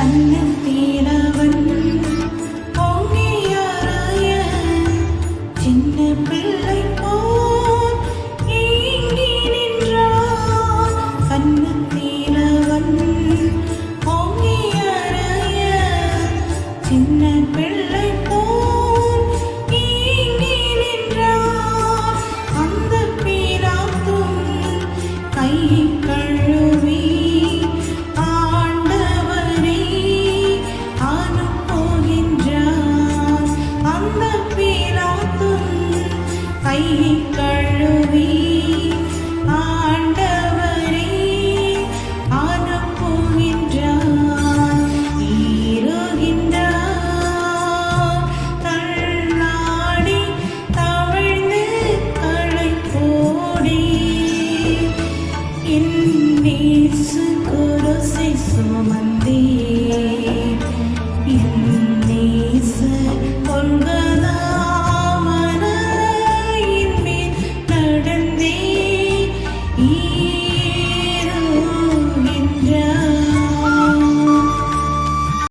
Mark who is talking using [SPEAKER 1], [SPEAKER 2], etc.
[SPEAKER 1] கண்ணத்தீரவன் பொங்கியறைய சின்ன பிள்ளை போல் ஏங்கி நின்றான். கண்ணத்தீரவன் பொங்கியறைய சின்ன பிள்ளை போல் ஏங்கி நின்றான். அந்த பீலாத்தும் கை கழுவி கை கழுவி ஆண்டவரே அனுப்புகின்றார். ஈருகின்றார் தள்ளாடி தவழ்ந்து களைப்போடி என் நேசு குருசை சுமந்தே என் நேச கொள்கதா yeah.